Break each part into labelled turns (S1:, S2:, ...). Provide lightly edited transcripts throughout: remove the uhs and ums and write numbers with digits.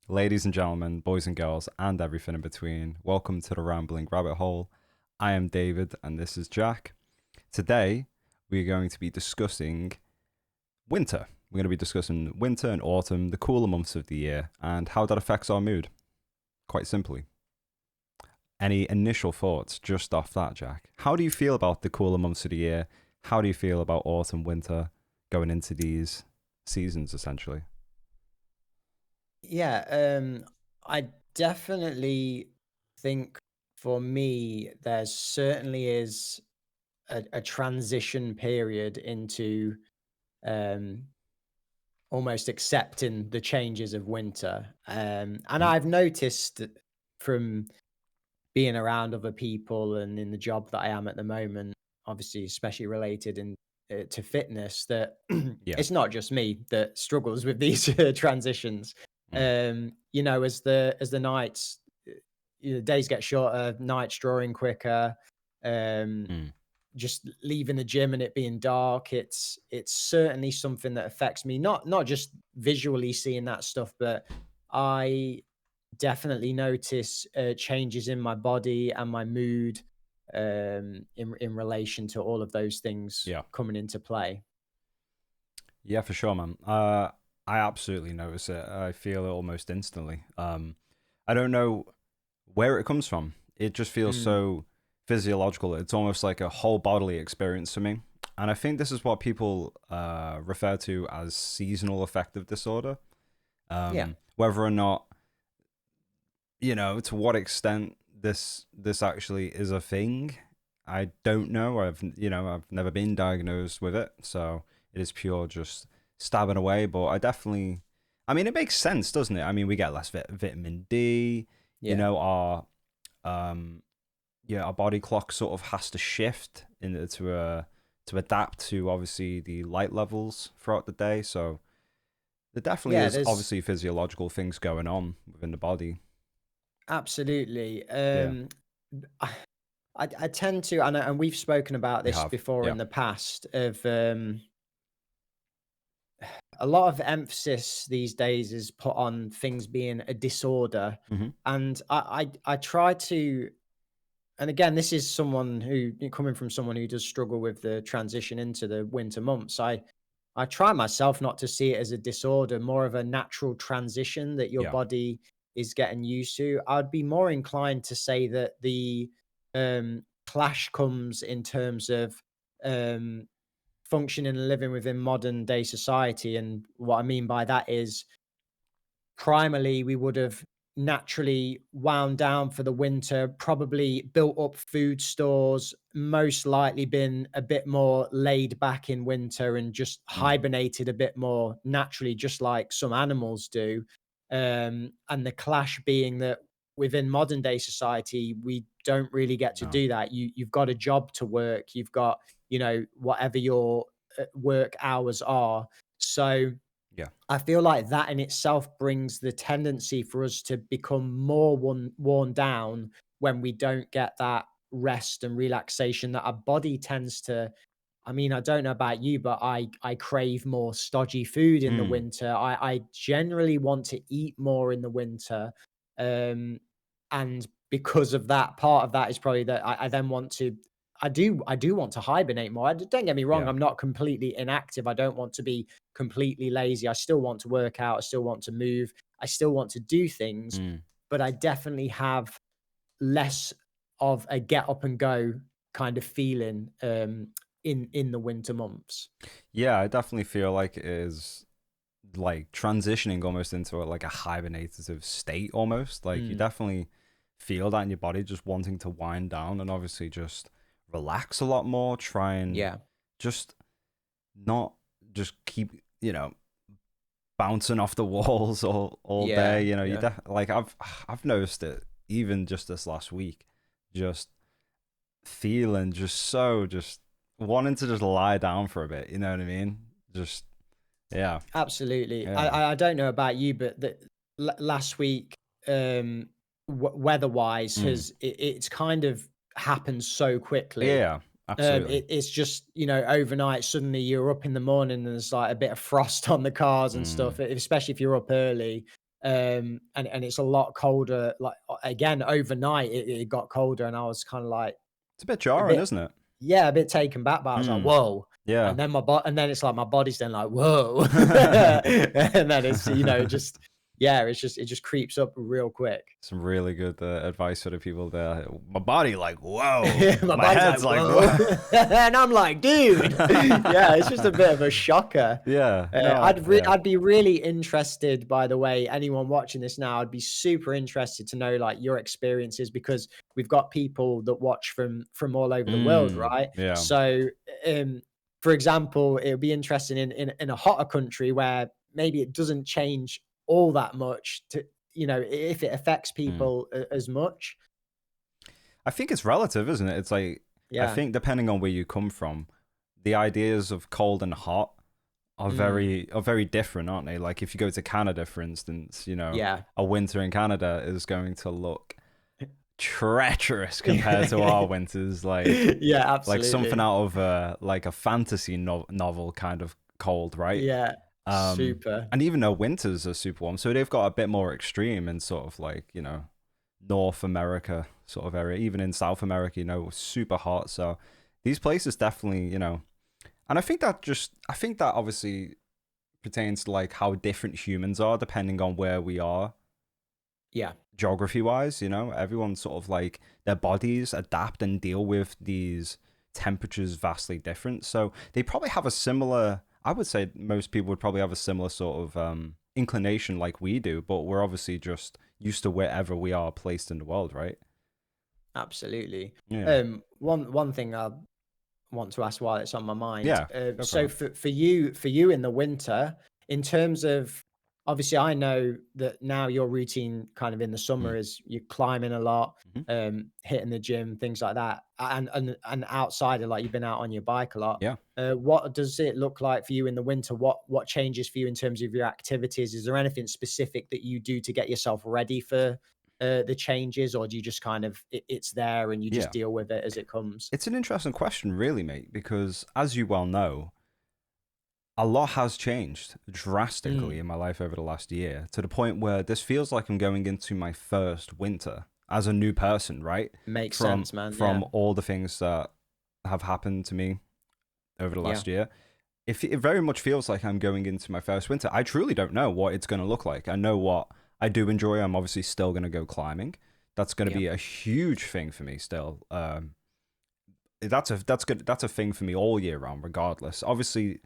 S1: Ladies and gentlemen, boys and girls, and everything in between, welcome to the Rambling Rabbit Hole. I am David, and this is Jack. Today, we're going to be discussing winter. We're going to be discussing winter and autumn, the cooler months of the year, and how that affects our mood, quite simply. Any initial thoughts just off that, Jack? How do you feel about the cooler months of the year? How do you feel about autumn, winter, going into these seasons, essentially?
S2: Yeah, I definitely think for me, there certainly is a transition period into um, almost accepting the changes of winter. And
S1: Mhm.
S2: I've noticed from being around other people and in the job that I am at the moment, obviously, especially related to fitness, that
S1: Yeah.
S2: it's not just me that struggles with these transitions.
S1: Mm.
S2: As the nights, days get shorter, nights drawing quicker. Um,
S1: Mm.
S2: just leaving the gym and it being dark, it's certainly something that affects me. Not just visually seeing that stuff, but I definitely notice changes in my body and my mood in relation to all of those things
S1: Yeah.
S2: coming into play.
S1: Yeah, for sure, man. I absolutely notice it. I feel it almost instantly. I don't know where it comes from. It just feels
S2: Mm,
S1: so physiological. It's almost like a whole bodily experience for me. And I think this is what people refer to as seasonal affective disorder.
S2: yeah,
S1: Whether or not, to what extent this actually is a thing, I don't know. I've never been diagnosed with it, so it is pure just stabbing away. But I mean, it makes sense, doesn't it? I mean, we get less vitamin D. You
S2: yeah.
S1: know, um, our body clock sort of has to shift to adapt to obviously the light levels throughout the day. So there definitely
S2: Yeah,
S1: is
S2: there's
S1: obviously physiological things going on within the body.
S2: absolutely.
S1: Yeah,
S2: I, I tend to, and we've spoken about
S1: we
S2: this
S1: have.
S2: before
S1: Yeah.
S2: in the past, of a lot of emphasis these days is put on things being a disorder.
S1: Hmm.
S2: And I try to, and again, this is someone who, coming from someone who does struggle with the transition into the winter months. I try myself not to see it as a disorder, more of a natural transition that your
S1: Yeah.
S2: body is getting used to. I'd be more inclined to say that the clash comes in terms of um, functioning and living within modern day society. And what I mean by that is primarily we would have naturally wound down for the winter, probably built up food stores, most likely been a bit more laid back in winter and just
S1: Mm.
S2: hibernated a bit more naturally, just like some animals do. And the clash being that within modern day society, we don't really get to
S1: No.
S2: do that. You've got a job to work, you've got, whatever your work hours are. So
S1: Yeah.
S2: I feel like that in itself brings the tendency for us to become more worn down when we don't get that rest and relaxation that our body tends to. I mean, I don't know about you, but I crave more stodgy food in the
S1: Mm.
S2: winter. I generally want to eat more in the winter. Um, and because of that, part of that is probably that I then want to I do want to hibernate more. Don't get me wrong,
S1: Yeah.
S2: I'm not completely inactive. I don't want to be completely lazy. I still want to work out. I still want to move. I still want to do things,
S1: Mm.
S2: but I definitely have less of a get up and go kind of feeling in the winter months.
S1: Yeah, I definitely feel like it is like transitioning almost into like a hibernative state almost. Like you
S2: Mm,
S1: definitely feel that in your body just wanting to wind down and obviously just relax a lot more, try and
S2: yeah,
S1: just not just keep, bouncing off the walls all day.
S2: yeah,
S1: You
S2: yeah.
S1: like I've noticed it even just this last week, just feeling just so just wanting to just lie down for a bit. You know what I mean? Just yeah,
S2: Absolutely. I,
S1: yeah,
S2: I I don't know about you, but last week, weather-wise,
S1: mm.
S2: it's kind of happened so quickly.
S1: Yeah, absolutely.
S2: It's just, overnight, suddenly you're up in the morning and there's like a bit of frost on the cars and
S1: Mm.
S2: stuff, especially if you're up early. and it's a lot colder. Like again, overnight it got colder, and I was kind of like
S1: It's a bit
S2: a
S1: jarring,
S2: bit,
S1: isn't it?
S2: yeah, a bit taken back. But I was like,
S1: Mm,
S2: whoa.
S1: yeah.
S2: And then and then it's like my body's then like, whoa. And then it's, just, yeah, it just creeps up real quick.
S1: Some really good advice for the people there. My body, like, whoa.
S2: My
S1: My
S2: body's
S1: head's
S2: like,
S1: like,
S2: whoa.
S1: whoa.
S2: And I'm like, dude. Yeah, it's just a bit of a shocker.
S1: Yeah. No, yeah.
S2: I'd be really interested, by the way, anyone watching this now, I'd be super interested to know like your experiences, because we've got people that watch from all over the world, right?
S1: Yeah.
S2: So, for example, it would be interesting in a hotter country where maybe it doesn't change all that much to, if it affects
S1: Mm.
S2: people as much.
S1: I think it's relative, isn't it? It's like, I
S2: Yeah.
S1: think depending on where you come from, the ideas of cold and hot are
S2: Mm.
S1: very different, aren't they? Like if you go to Canada, for instance,
S2: Yeah.
S1: a winter in Canada is going to look treacherous compared to our winters. Like
S2: Yeah,
S1: like something
S2: absolutely.
S1: out of like a fantasy novel kind of cold, right?
S2: Yeah.
S1: Um,
S2: Super.
S1: and even though winters are super warm, so they've got a bit more extreme in sort of like, North America sort of area, even in South America, super hot. So these places definitely, and I think that obviously pertains to like how different humans are depending on where we are
S2: Yeah.
S1: geography wise, everyone sort of like their bodies adapt and deal with these temperatures vastly different. So they probably have a similar, I would say most people would probably have a similar sort of inclination like we do, but we're obviously just used to wherever we are placed in the world, right?
S2: Absolutely.
S1: Yeah.
S2: One thing I want to ask while it's on my mind.
S1: Yeah. Go for
S2: So
S1: it.
S2: for you in the winter, in terms of, obviously, I know that now your routine kind of in the
S1: Mm.
S2: summer is you're climbing a lot,
S1: Mhm.
S2: hitting the gym, things like that, and outside of, like, you've been out on your bike a lot.
S1: Yeah.
S2: What does it look like for you in the winter? What changes for you in terms of your activities? Is there anything specific that you do to get yourself ready for the changes, or do you just kind of it's there and you just
S1: Yeah.
S2: deal with it as it comes?
S1: It's an interesting question, really, mate, because as you well know, a lot has changed drastically
S2: Mm,
S1: in my life over the last year to the point where this feels like I'm going into my first winter as a new person, right?
S2: makes
S1: From
S2: sense, man. Yeah,
S1: from all the things that have happened to me over the
S2: yeah,
S1: last year. It very much feels like I'm going into my first winter. I truly don't know what it's going to look like. I know what I do enjoy. I'm obviously still going to go climbing. That's going to
S2: yeah,
S1: be a huge thing for me still. That's good. That's a thing for me all year round, regardless. Obviously,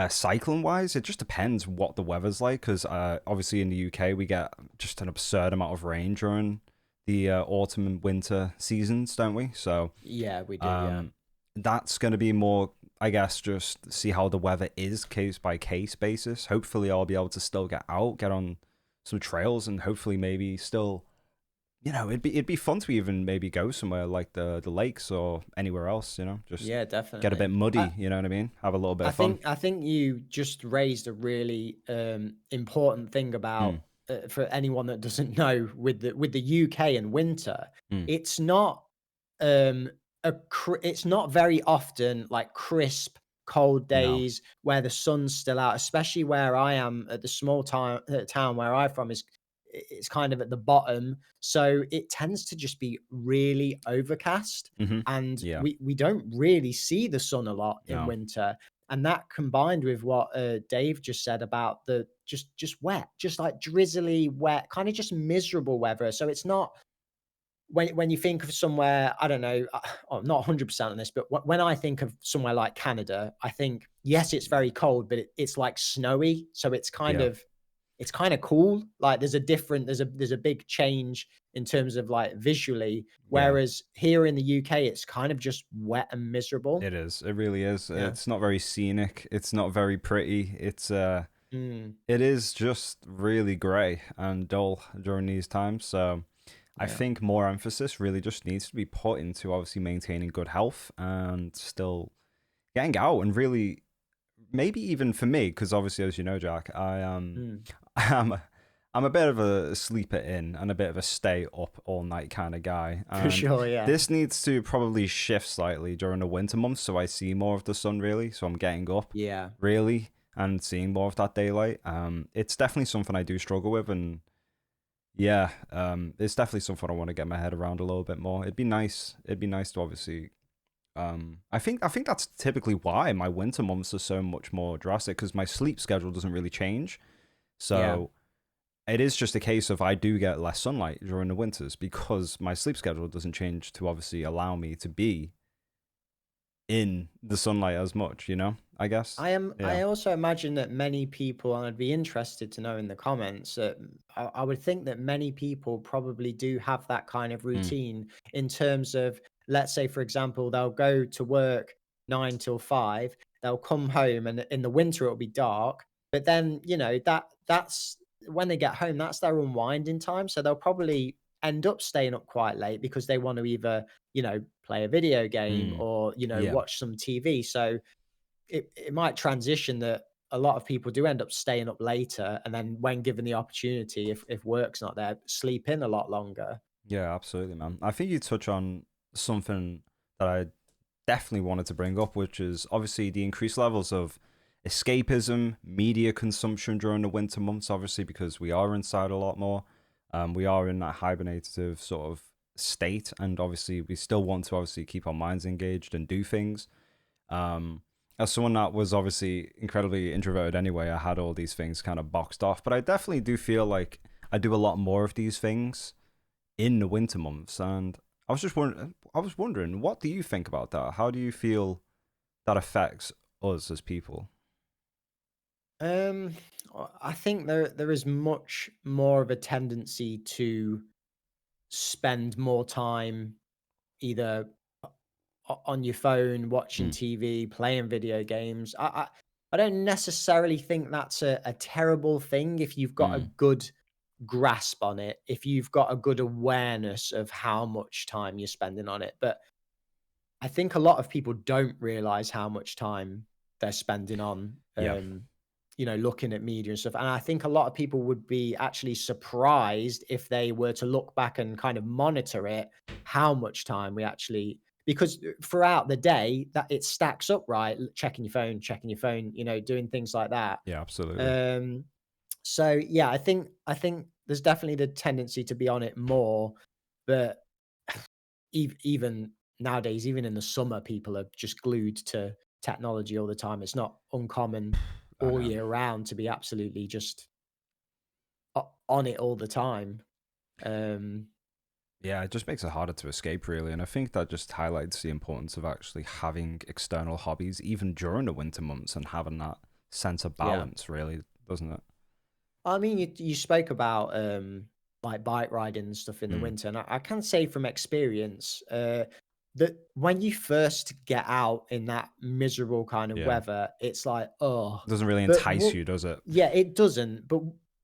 S1: cycling wise, it just depends what the weather's like. Because obviously in the UK we get just an absurd amount of rain during the autumn and winter seasons, don't we? So
S2: yeah. We do. Yeah,
S1: um, that's going to be more, I guess, just see how the weather is case by case basis. Hopefully, I'll be able to still get out, get on some trails, and hopefully maybe still, it'd be fun to even maybe go somewhere like the lakes or anywhere else. Just
S2: yeah,
S1: get a
S2: definitely.
S1: bit muddy. You know what I mean? Have a little bit
S2: I
S1: of fun.
S2: think I think you just raised a really important thing
S1: Mm,
S2: about, for anyone that doesn't know, with the UK in winter.
S1: mm,
S2: It's not um it's not very often like crisp cold
S1: no.
S2: days where the sun's still out, especially where I am at the small town where I'm from. It's kind of at the bottom, so it tends to just be really overcast,
S1: Hmm.
S2: and
S1: Yeah.
S2: we don't really see the sun a lot in
S1: No.
S2: winter. And that combined with what Dave just said about the just wet, just like drizzly wet, kind of just miserable weather. So it's not, when you think of somewhere, I don't know, I'm not 100% on this, but when I think of somewhere like Canada, I think, yes, it's very cold, but it's like snowy, so
S1: Yeah.
S2: it's kind of cool. Like there's a big change in terms of like visually,
S1: Yeah.
S2: whereas here in the UK, it's kind of just wet and miserable.
S1: It is. It really is.
S2: Yeah.
S1: It's not very scenic. It's not very pretty.
S2: Mm,
S1: It is just really grey and dull during these times. So I
S2: yeah.
S1: think more emphasis really just needs to be put into obviously maintaining good health and still getting out and really maybe even for me, because obviously as you know, Jack, I
S2: Mm,
S1: am I'm a bit of a sleeper in and a bit of a stay up all night kind of guy.
S2: for
S1: And
S2: sure. Yeah.
S1: this needs to probably shift slightly during the winter months so I see more of the sun really. So I'm getting up
S2: Yeah.
S1: really. and seeing more of that daylight. It's definitely something I do struggle with, and yeah, it's definitely something I want to get my head around a little bit more. It'd be nice. It'd be nice to obviously. I think that's typically why my winter months are so much more drastic because my sleep schedule doesn't really change.
S2: Yeah.
S1: So it is just a case of I do get less sunlight during the winters because my sleep schedule doesn't change to obviously allow me to be in the sunlight as much. I guess.
S2: I
S1: Yeah.
S2: also imagine that many people, and I'd be interested to know in the comments, I would think that many people probably do have that kind of
S1: Mm,
S2: routine in terms of, let's say, for example, they'll go to work 9 till 5, they'll come home, and in the winter it'll be dark. But then, that's when they get home, that's their unwinding time. So they'll probably end up staying up quite late because they want to either, play a video game
S1: mm,
S2: or,
S1: yeah.
S2: watch some TV. So it might transition that a lot of people do end up staying up later, and then when given the opportunity, if work's not there, sleep in a lot longer.
S1: Yeah. Absolutely, man. I think you touch on something that I definitely wanted to bring up, which is obviously the increased levels of escapism, media consumption during the winter months, obviously, because we are inside a lot more. We are in that hibernative sort of state, and obviously, we still want to obviously keep our minds engaged and do things. Um, as someone that was obviously incredibly introverted anyway, I had all these things kind of boxed off, but I definitely do feel like I do a lot more of these things in the winter months. And I was wondering, what do you think about that? How do you feel that affects us as people?
S2: Um, I think there is much more of a tendency to spend more time either on your phone, watching
S1: Mm,
S2: TV, playing video games. I don't necessarily think that's a terrible thing if you've got a
S1: mm,
S2: good grasp on it, if you've got a good awareness of how much time you're spending on it. But I think a lot of people don't realize how much time they're spending on,
S1: yeah,
S2: looking at media and stuff. And I think a lot of people would be actually surprised if they were to look back and kind of monitor it, how much time we actually, because throughout the day that it stacks up, right? Checking your phone, doing things like that.
S1: yeah, absolutely.
S2: Um, so yeah, I think there's definitely the tendency to be on it more, but even nowadays, even in the summer, people are just glued to technology all the time. It's not uncommon
S1: I
S2: all
S1: know.
S2: year round to be absolutely just on it all the time. Um,
S1: Yeah, it just makes it harder to escape, really. And I think that just highlights the importance of actually having external hobbies, even during the winter months, and having that sense of
S2: yeah.
S1: balance, really, doesn't it?
S2: I mean, you spoke about like bike riding and stuff in the
S1: Mm,
S2: winter, and I can say from experience that when you first get out in that miserable kind of
S1: yeah.
S2: weather, it's like, oh,
S1: Doesn't really
S2: but
S1: entice you, does it?
S2: yeah, it doesn't. But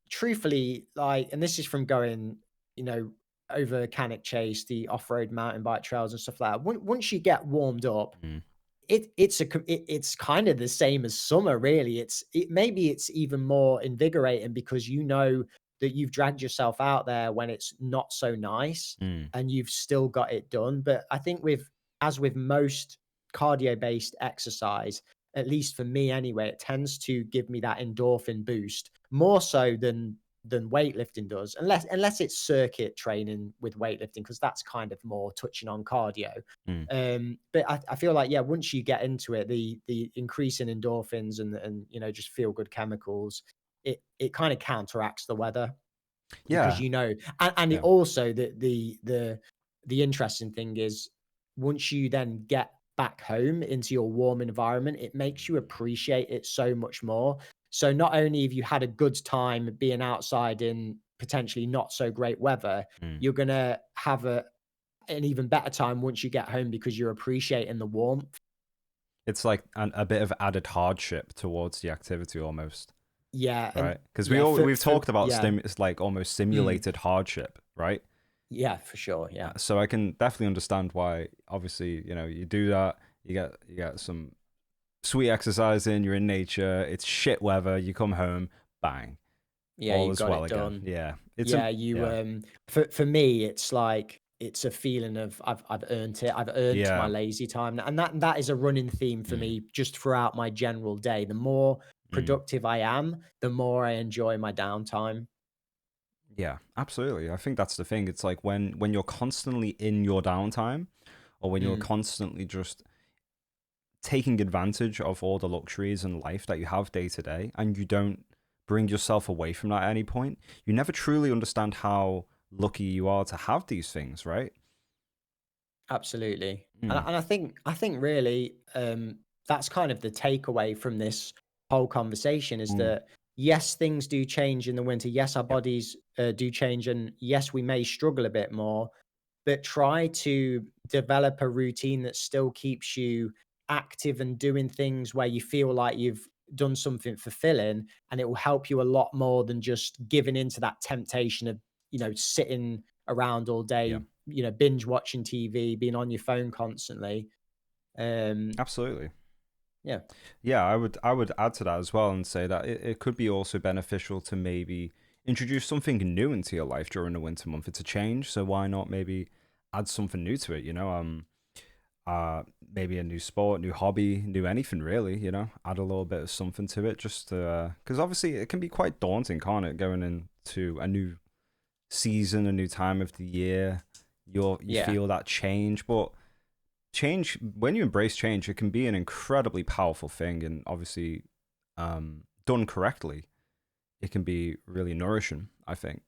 S2: truthfully, like, and this is from going, you know, over Cannock Chase, the off-road mountain bike trails and stuff like that. Once you get warmed up,
S1: Mm,
S2: it's kind of the same as summer, really. Maybe it's even more invigorating because you know that you've dragged yourself out there when it's not so nice
S1: mm,
S2: and you've still got it done. But I think as with most cardio-based exercise, at least for me anyway, it tends to give me that endorphin boost more so than weightlifting does, unless it's circuit training with weightlifting, because that's kind of more touching on cardio.
S1: mm.
S2: But I feel like, yeah, once you get into it, the increase in endorphins and just feel good chemicals, it kind of counteracts the weather because
S1: Yeah,
S2: and it
S1: yeah.
S2: also the interesting thing is once you then get back home into your warm environment, it makes you appreciate it so much more. So not only have you had a good time being outside in potentially not so great weather,
S1: Mm.
S2: you're gonna have an even better time once you get home because you're appreciating the warmth.
S1: It's like a bit of added hardship towards the activity almost,
S2: Yeah, and
S1: right? Because
S2: yeah,
S1: we've
S2: for
S1: talked about
S2: yeah,
S1: it's like almost
S2: mm,
S1: simulated hardship, right?
S2: yeah, for sure, yeah,
S1: So I can definitely understand why. Obviously, you do that, you get some sweet exercise in, you're in nature, it's shit weather, you come home, bang,
S2: yeah,
S1: all
S2: you
S1: is
S2: got
S1: well
S2: it
S1: again.
S2: done.
S1: Yeah,
S2: Yeah,
S1: yeah,
S2: for me, it's like it's a feeling of I've earned it. I've earned my
S1: yeah,
S2: lazy time, and that is a running theme for
S1: mm,
S2: me just throughout my general day. The more
S1: Mm.
S2: productive I am, the more I enjoy my downtime.
S1: Yeah, absolutely. I think that's the thing. It's like when you're constantly in your downtime, or when you're
S2: Mm,
S1: constantly just taking advantage of all the luxuries in life that you have day to day, and you don't bring yourself away from that at any point, you never truly understand how lucky you are to have these things, right?
S2: absolutely. And,
S1: Mm,
S2: I think really that's kind of the takeaway from this whole conversation is
S1: mm,
S2: that yes, things do change in the winter. Yes, our
S1: yep,
S2: bodies do change, and yes, we may struggle a bit more, but try to develop a routine that still keeps you active and doing things where you feel like you've done something fulfilling, and it will help you a lot more than just giving into that temptation of sitting around all
S1: yeah,
S2: day, binge watching TV, being on your phone constantly. um
S1: absolutely.
S2: yeah,
S1: Yeah, I would add to that as well and say that it could be also beneficial to maybe introduce something new into your life during the winter month. It's a change, so why not maybe add something new to it, uh maybe a new sport, new hobby, new anything really, add a little bit of something to it just to because obviously it can be quite daunting, can't it, going into a new season, a new time of the year. You
S2: yeah,
S1: feel that change, but change, when you embrace change, it can be an incredibly powerful thing, and obviously done correctly, it can be really nourishing, I think.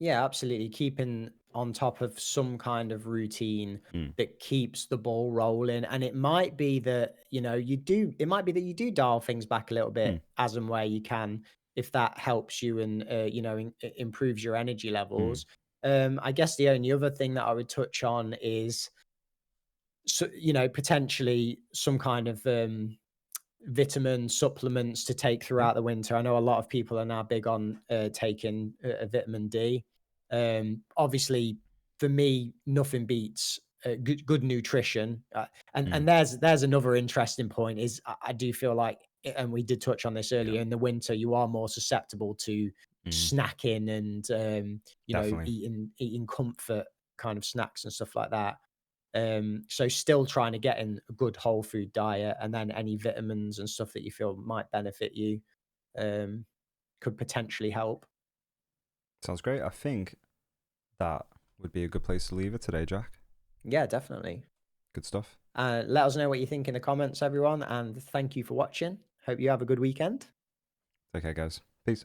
S2: yeah, absolutely. Keeping on top of some kind of routine
S1: Mm,
S2: that keeps the ball rolling. And it might be that, it might be that you do dial things back a little
S1: mm,
S2: bit as and where you can, if that helps you and, improves your energy
S1: mm,
S2: levels. I guess the only other thing that I would touch on is, so, potentially some kind of, vitamin supplements to take
S1: yeah,
S2: throughout the winter. I know a lot of people are now big on taking vitamin D. Obviously, for me, nothing beats good nutrition. And
S1: mm,
S2: and there's another interesting point is I do feel like, and we did touch on this
S1: yeah,
S2: earlier. In the winter, you are more susceptible to
S1: mm,
S2: snacking and
S1: definitely.
S2: eating comfort kind of snacks and stuff like that. So still trying to get in a good whole food diet, and then any vitamins and stuff that you feel might benefit you um, could potentially help.
S1: Sounds great. I think that would be a good place to leave it today, Jack.
S2: Yeah, definitely.
S1: Good stuff.
S2: Let us know what you think in the comments, everyone, and thank you for watching. Hope you have a good weekend.
S1: Okay, guys. Peace.